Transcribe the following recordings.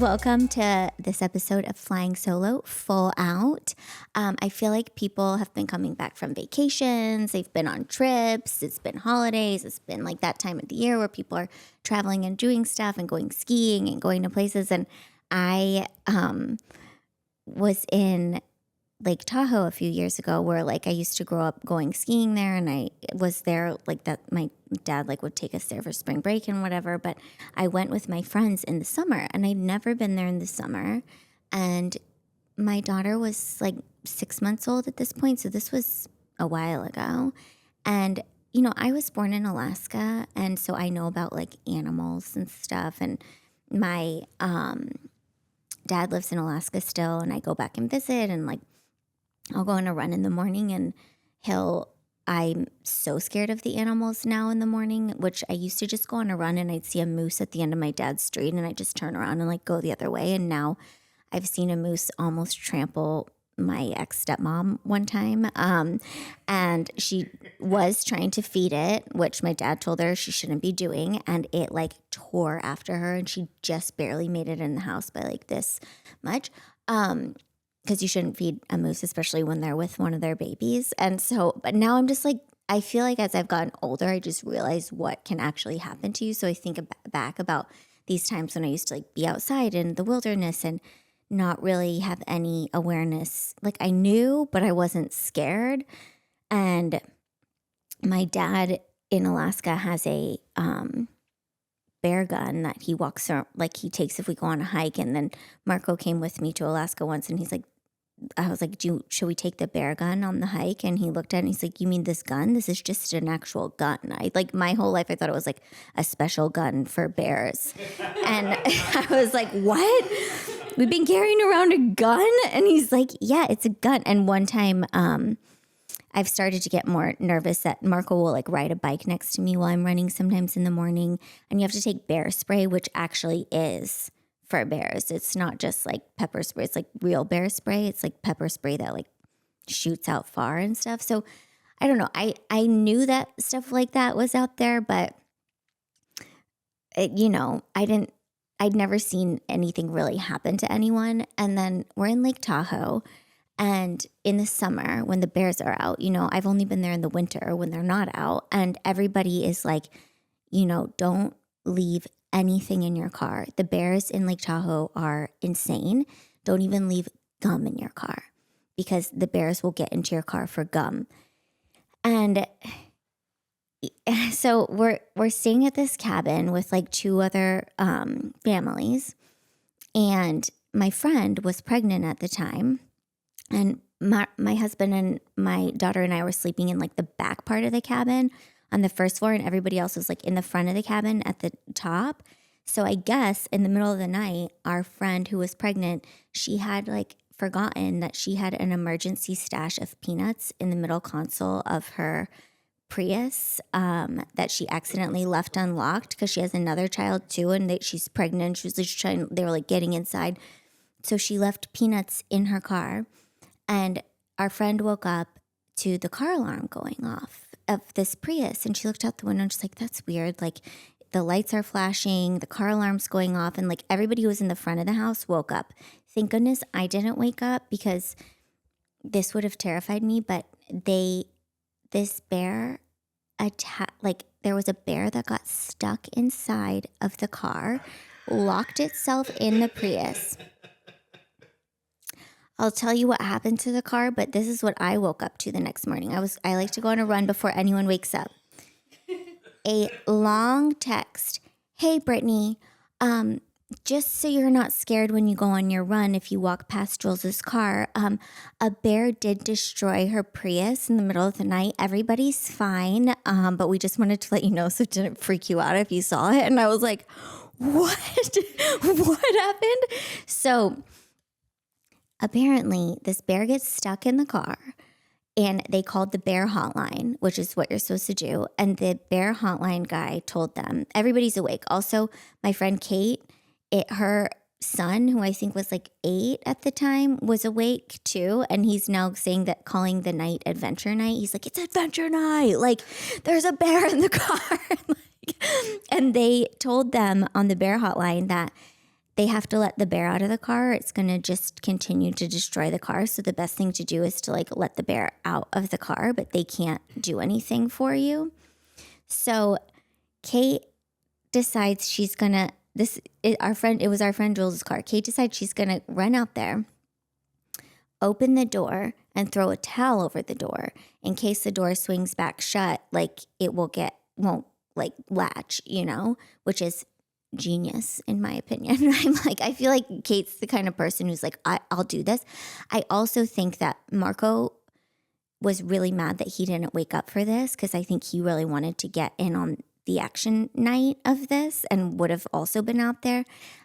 Welcome to this episode of Flying Solo Full Out. I feel like people have been coming back from vacations. They've been on trips. It's been holidays. It's been like that time of the year where people are traveling and doing stuff and going skiing and going to places. And I was in Lake Tahoe a few years ago where like I used to grow up going skiing there, and I was there like that. My dad like would take us there for spring break and whatever, but I went with my friends in the summer, and I'd never been there in the summer. And my daughter was like 6 months old at this point, so this was a while ago. And you know, I was born in Alaska, and so I know about like animals and stuff, and my dad lives in Alaska still, and I go back and visit, and like I'll go on a run in the morning, and I'm so scared of the animals now in the morning, which I used to just go on a run and I'd see a moose at the end of my dad's street and I just turn around and like go the other way. And now I've seen a moose almost trample my ex-stepmom one time. And she was trying to feed it, which my dad told her she shouldn't be doing. And it like tore after her, and she just barely made it in the house by like this much. Because you shouldn't feed a moose, especially when they're with one of their babies. And so, but now I'm just like, I feel like as I've gotten older, I just realize what can actually happen to you. So I think back about these times when I used to like be outside in the wilderness and not really have any awareness. Like I knew, but I wasn't scared. And my dad in Alaska has a bear gun that he walks around, like he takes if we go on a hike. And then Marco came with me to Alaska once, and he's like, I was like, should we take the bear gun on the hike? And he looked at it and he's like, you mean this gun? This is just an actual gun. I like my whole life I thought it was like a special gun for bears. And I was like, what? We've been carrying around a gun? And he's like, yeah, it's a gun. And one time I've started to get more nervous that Marco will like ride a bike next to me while I'm running sometimes in the morning. And you have to take bear spray, which actually is for bears. It's not just like pepper spray. It's like real bear spray. It's like pepper spray that like shoots out far and stuff. So I don't know. I knew that stuff like that was out there, but you know, I'd never seen anything really happen to anyone. And then we're in Lake Tahoe, and in the summer when the bears are out, you know, I've only been there in the winter when they're not out, and everybody is like, you know, don't leave anything in your car. The bears in Lake Tahoe are insane. Don't even leave gum in your car because the bears will get into your car for gum. And so we're staying at this cabin with like two other families, and my friend was pregnant at the time, and my husband and my daughter and I were sleeping in like the back part of the cabin on the first floor, and everybody else was like in the front of the cabin at the top. So I guess in the middle of the night, our friend who was pregnant, she had like forgotten that she had an emergency stash of peanuts in the middle console of her Prius that she accidentally left unlocked because she has another child too, and she's pregnant. She was just trying, they were like getting inside. So she left peanuts in her car, and our friend woke up to the car alarm going off of this Prius, and she looked out the window and she's like, that's weird. Like the lights are flashing, the car alarm's going off, and like everybody who was in the front of the house woke up. Thank goodness I didn't wake up because this would have terrified me. But this bear like there was a bear that got stuck inside of the car, locked itself in the Prius. I'll tell you what happened to the car, but this is what I woke up to the next morning. I like to go on a run before anyone wakes up. A long text. Hey, Brittany, just so you're not scared when you go on your run if you walk past Jules's car, a bear did destroy her Prius in the middle of the night. Everybody's fine, but we just wanted to let you know so it didn't freak you out if you saw it. And I was like, what? What happened? So apparently this bear gets stuck in the car, and they called the bear hotline, which is what you're supposed to do. And the bear hotline guy told them, everybody's awake. Also, my friend Kate, her son, who I think was like 8 at the time, was awake too. And he's now saying that, calling the night adventure night. He's like, it's adventure night. Like there's a bear in the car. And they told them on the bear hotline that they have to let the bear out of the car. It's going to just continue to destroy the car. So the best thing to do is to like let the bear out of the car, but they can't do anything for you. So Kate decides she's going to, it was our friend Jules' car. Kate decides she's going to run out there, open the door, and throw a towel over the door in case the door swings back shut, like it won't like latch, which is genius in my opinion. I'm like, I feel like Kate's the kind of person who's like, I'll do this. I also think that Marco was really mad that he didn't wake up for this because I think he really wanted to get in on the action night of this and would have also been out there.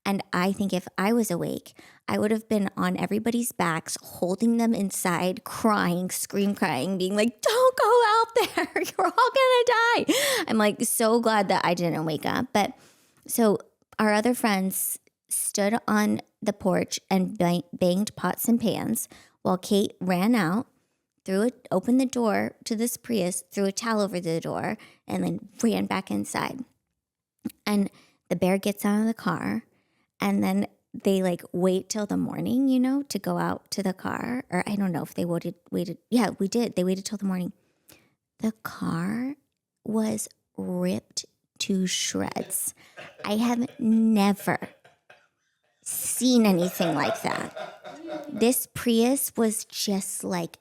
And I think if I was awake, I would have been on everybody's backs, holding them inside, crying, crying, being like, don't go out there. You're all gonna die. I'm like so glad that I didn't wake up. But so our other friends stood on the porch and banged pots and pans while Kate ran out, opened the door to this Prius, threw a towel over the door, and then ran back inside. And the bear gets out of the car, and then they like wait till the morning, to go out to the car. Or I don't know if they waited. Yeah, we did. They waited till the morning. The car was ripped to shreds. I have never seen anything like that. This Prius was just like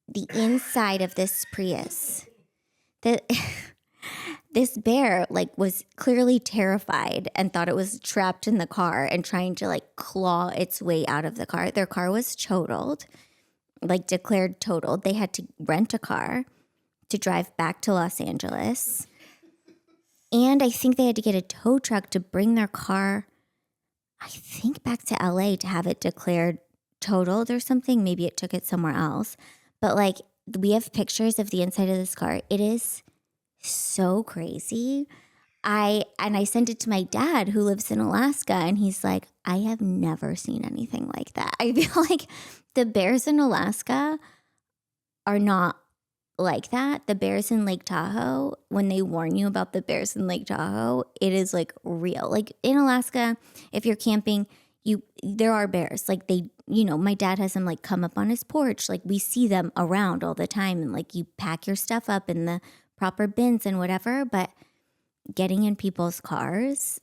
the inside of this Prius. This bear like was clearly terrified and thought it was trapped in the car and trying to like claw its way out of the car. Their car was totaled, like declared totaled. They had to rent a car to drive back to Los Angeles. And I think they had to get a tow truck to bring their car, I think, back to LA to have it declared totaled or something. Maybe it took it somewhere else. But like we have pictures of the inside of this car. It is so crazy. I sent it to my dad who lives in Alaska, and he's like, I have never seen anything like that. I feel like the bears in Alaska are not like that. The bears in Lake Tahoe, when they warn you about the bears in Lake Tahoe, it is like real. Like in Alaska, if you're camping, there are bears. Like they, my dad has them like come up on his porch. Like we see them around all the time, and like you pack your stuff up in the proper bins and whatever. But getting in people's cars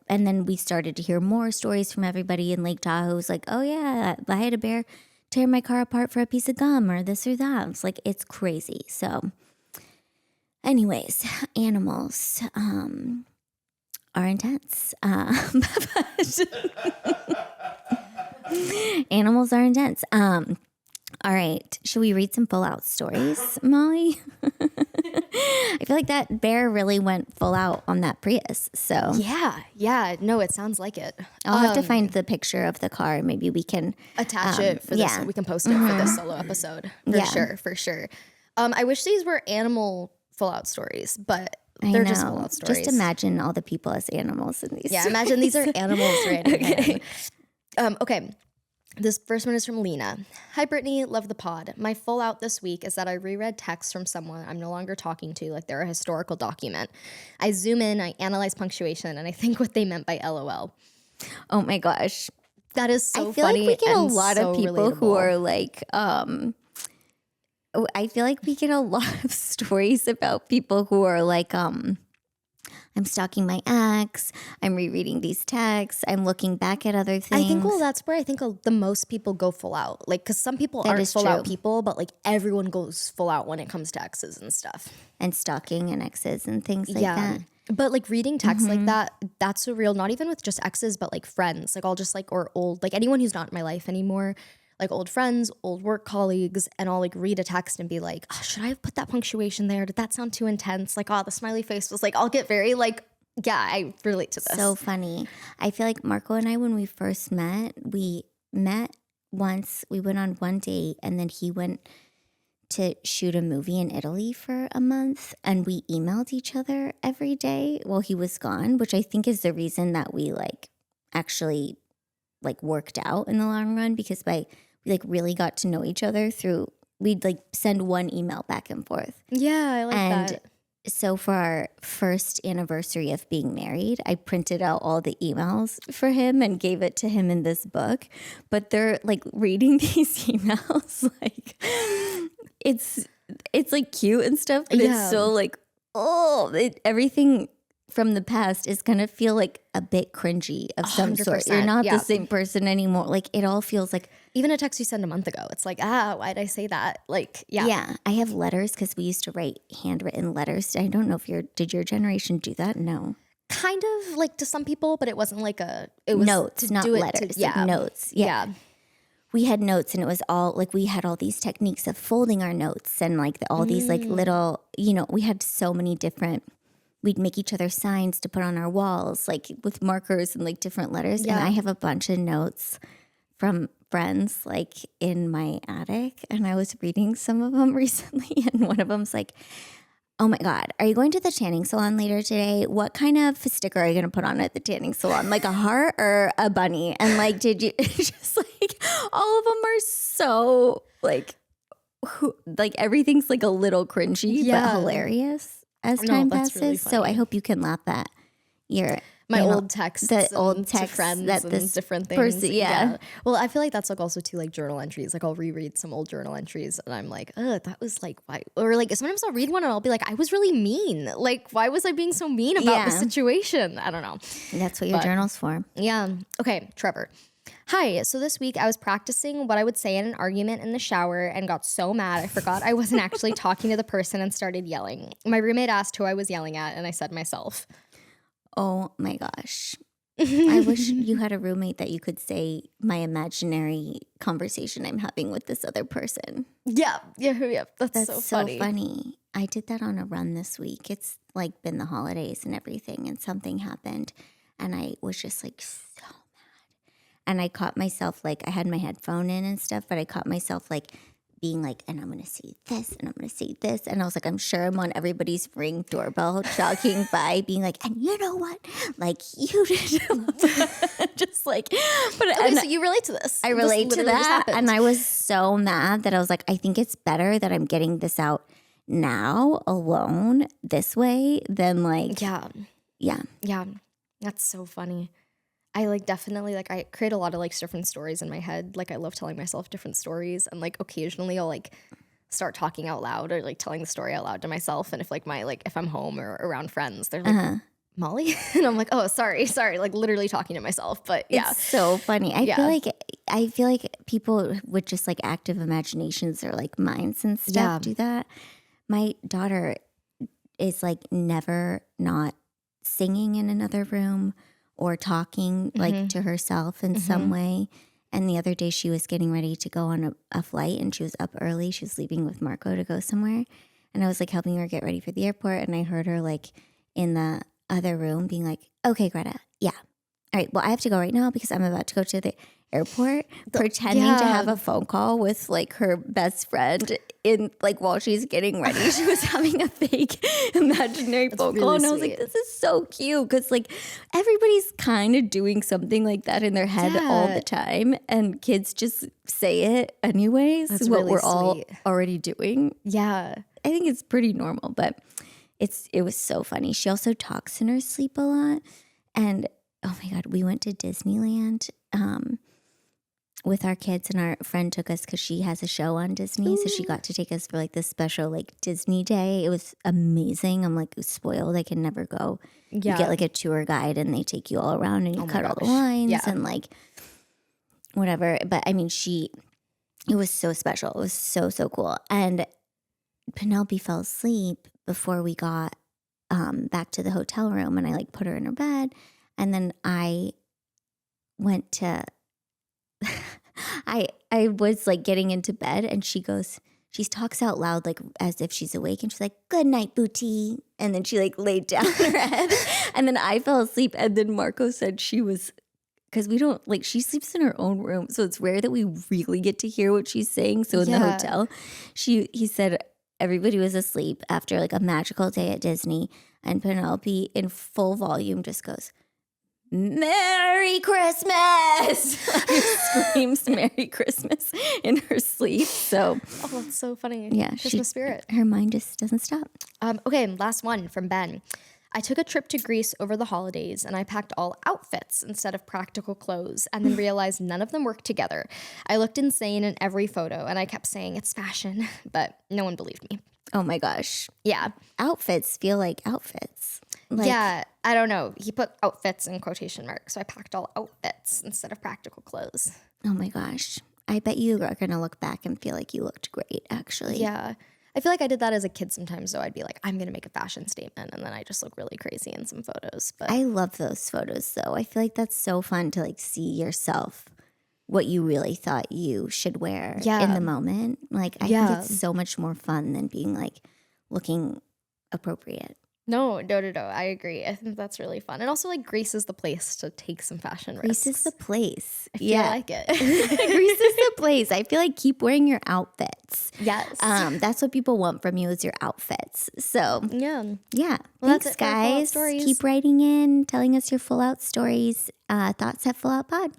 and then we started to hear more stories from everybody in Lake Tahoe. It was like, oh yeah, I had a bear tear my car apart for a piece of gum or this or that. It's like, it's crazy. So anyways, animals are intense. Animals are intense. All right. Should we read some full out stories, Molly? I feel like that bear really went full out on that Prius. So yeah. No, it sounds like it. I'll have to find the picture of the car. Maybe we can attach it for this. We can post it for this solo episode for sure. I wish these were animal full out stories, but they're just full out stories. Just imagine all the people as animals in these. Yeah, imagine these are animals right okay. Okay. This first one is from Lena. Hi, Brittany. Love the pod. My full out this week is that I reread texts from someone I'm no longer talking to, like they're a historical document. I zoom in, I analyze punctuation, and I think what they meant by LOL. Oh my gosh. That is so funny. I feel like we get a lot so of people relatable. Who are like, I feel like we get a lot of stories about people who are like, I'm stalking my ex. I'm rereading these texts. I'm looking back at other things. I think, that's where I think the most people go full out. Like, because some people aren't full out people, but like everyone goes full out when it comes to exes and stuff. And stalking and exes and things like that. But like reading texts like that, that's surreal. Not even with just exes, but like friends. Like I'll just like, or old, like anyone who's not in my life anymore. Like old friends, old work colleagues, and I'll like read a text and be like, oh, should I have put that punctuation there? Did that sound too intense? Like, oh, the smiley face was like, I'll get very like, yeah, I relate to this. So funny. I feel like Marco and I, when we first met, we met once, we went on one date, and then he went to shoot a movie in Italy for a month, and we emailed each other every day while he was gone, which I think is the reason that we like actually like worked out in the long run, because we like really got to know each other through, we'd like send one email back and forth. Yeah, I like that. So for our first anniversary of being married, I printed out all the emails for him and gave it to him in this book. But they're like reading these emails, like it's like cute and stuff, but it's so like, everything from the past is gonna feel like a bit cringy of some sort. You're not the same person anymore. Like it all feels like, even a text you sent a month ago, it's like, why'd I say that? Like, yeah. I have letters because we used to write handwritten letters. I don't know if did your generation do that? No. Kind of like to some people, but it wasn't like it was notes, not letters. Notes. Yeah. We had notes, and it was all like we had all these techniques of folding our notes and like all these like little, we had so many different. We'd make each other signs to put on our walls, like with markers and like different letters. Yeah. And I have a bunch of notes from friends like in my attic, and I was reading some of them recently, and one of them's like, "Oh my God, are you going to the tanning salon later today? What kind of sticker are you going to put on at the tanning salon? Like a heart or a bunny?" And like, did you just like all of them are so like everything's like a little cringy but hilarious as time passes. Really, so I hope you can laugh at my old texts, to friends, that this different things. Person, yeah. Well, I feel like that's like also too like journal entries. Like I'll reread some old journal entries, and I'm like, that was like why? Or like sometimes I'll read one and I'll be like, I was really mean. Like why was I being so mean about the situation? I don't know. That's what your journal's for. Yeah. Okay, Trevor. Hi, so this week I was practicing what I would say in an argument in the shower and got so mad I forgot I wasn't actually talking to the person and started yelling. My roommate asked who I was yelling at, and I said myself. Oh my gosh. I wish you had a roommate that you could say my imaginary conversation I'm having with this other person. Yeah. That's so funny. I did that on a run this week. It's like been the holidays and everything, and something happened, and I was just like so mad. And I caught myself like I had my headphone in and stuff, but I caught myself like being like, and I'm going to say this, and I'm going to say this. And I was like, I'm sure I'm on everybody's Ring doorbell jogging by being like, and you know what? Like you did. Just like, but okay, so you relate to this. I relate to that. And I was so mad that I was like, I think it's better that I'm getting this out now alone this way than like. Yeah. That's so funny. I like definitely like I create a lot of like different stories in my head. Like I love telling myself different stories, and like occasionally I'll like start talking out loud or like telling the story out loud to myself. And if like if I'm home or around friends, they're like, Molly, and I'm like, oh, sorry, like literally talking to myself. But yeah, it's so funny. I feel like people with just like active imaginations or like minds and stuff do that. My daughter is like never not singing in another room or talking like to herself in some way. And the other day she was getting ready to go on a flight, and she was up early. She was leaving with Marco to go somewhere. And I was like helping her get ready for the airport. And I heard her like in the other room being like, okay, Greta, yeah. All right, well, I have to go right now because I'm about to go to the airport, pretending to have a phone call with like her best friend in like while she's getting ready. She was having a fake imaginary phone call, and I was like, this is so cute because like everybody's kind of doing something like that in their head all the time, and kids just say it anyways. That's what we're all already doing. Yeah, I think it's pretty normal, but it was so funny. She also talks in her sleep a lot, and oh my God, we went to Disneyland with our kids, and our friend took us because she has a show on Disney. Ooh. So she got to take us for like this special like Disney day. It was amazing. I'm like spoiled. I can never go. Yeah. You get like a tour guide, and they take you all around, and you cut all the lines and like whatever. But I mean, it was so special. It was so, so cool. And Penelope fell asleep before we got back to the hotel room, and I like put her in her bed. And then I went to, I was like getting into bed, and she talks out loud like as if she's awake, and she's like, good night, Booty. And then she like laid down her head, and then I fell asleep. And then Marco said because we don't like, she sleeps in her own room. So it's rare that we really get to hear what she's saying. So in the hotel, he said everybody was asleep after like a magical day at Disney, and Penelope in full volume just goes, Merry Christmas! Screams Merry Christmas in her sleep. So, Oh, that's so funny. yeah, Christmas spirit. Her mind just doesn't stop. Okay, last one from Ben. I took a trip to Greece over the holidays and I packed all outfits instead of practical clothes and then realized none of them worked together. I looked insane in every photo and I kept saying it's fashion, but no one believed me. Oh my gosh. Yeah. Outfits feel like outfits. Like, yeah, I don't know. He put outfits in quotation marks, so I packed all outfits instead of practical clothes. oh my gosh. I bet you are going to look back and feel like you looked great, actually. Yeah. I feel like I did that as a kid sometimes, though. I'd be like, I'm going to make a fashion statement, and then I just look really crazy in some photos. But I love those photos, though. I feel like that's so fun to like see yourself, what you really thought you should wear in the moment. Like, I think it's so much more fun than being like looking appropriate. No, I agree. I think that's really fun. And also, like, Greece is the place to take some fashion risks. Greece is the place. I feel like it. Greece is the place. I feel like keep wearing your outfits. Yes. That's what people want from you is your outfits. So yeah. yeah. Well, Thanks, that's it for our full out guys. stories. Keep writing in, telling us your full out stories. Thoughts at Full Out Pod.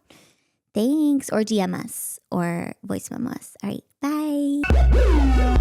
Thanks. Or DM us or voice memo us. All right. Bye.